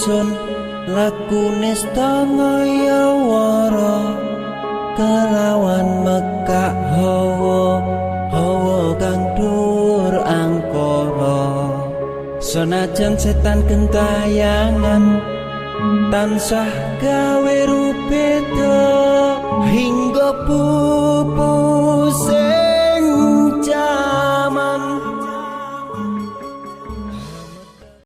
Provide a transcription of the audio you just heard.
ingsun lakune stangaya wara kelawan mekak hawa kang dur angkara senajan setan gentayangan tansah gawe rupeda hingga pupu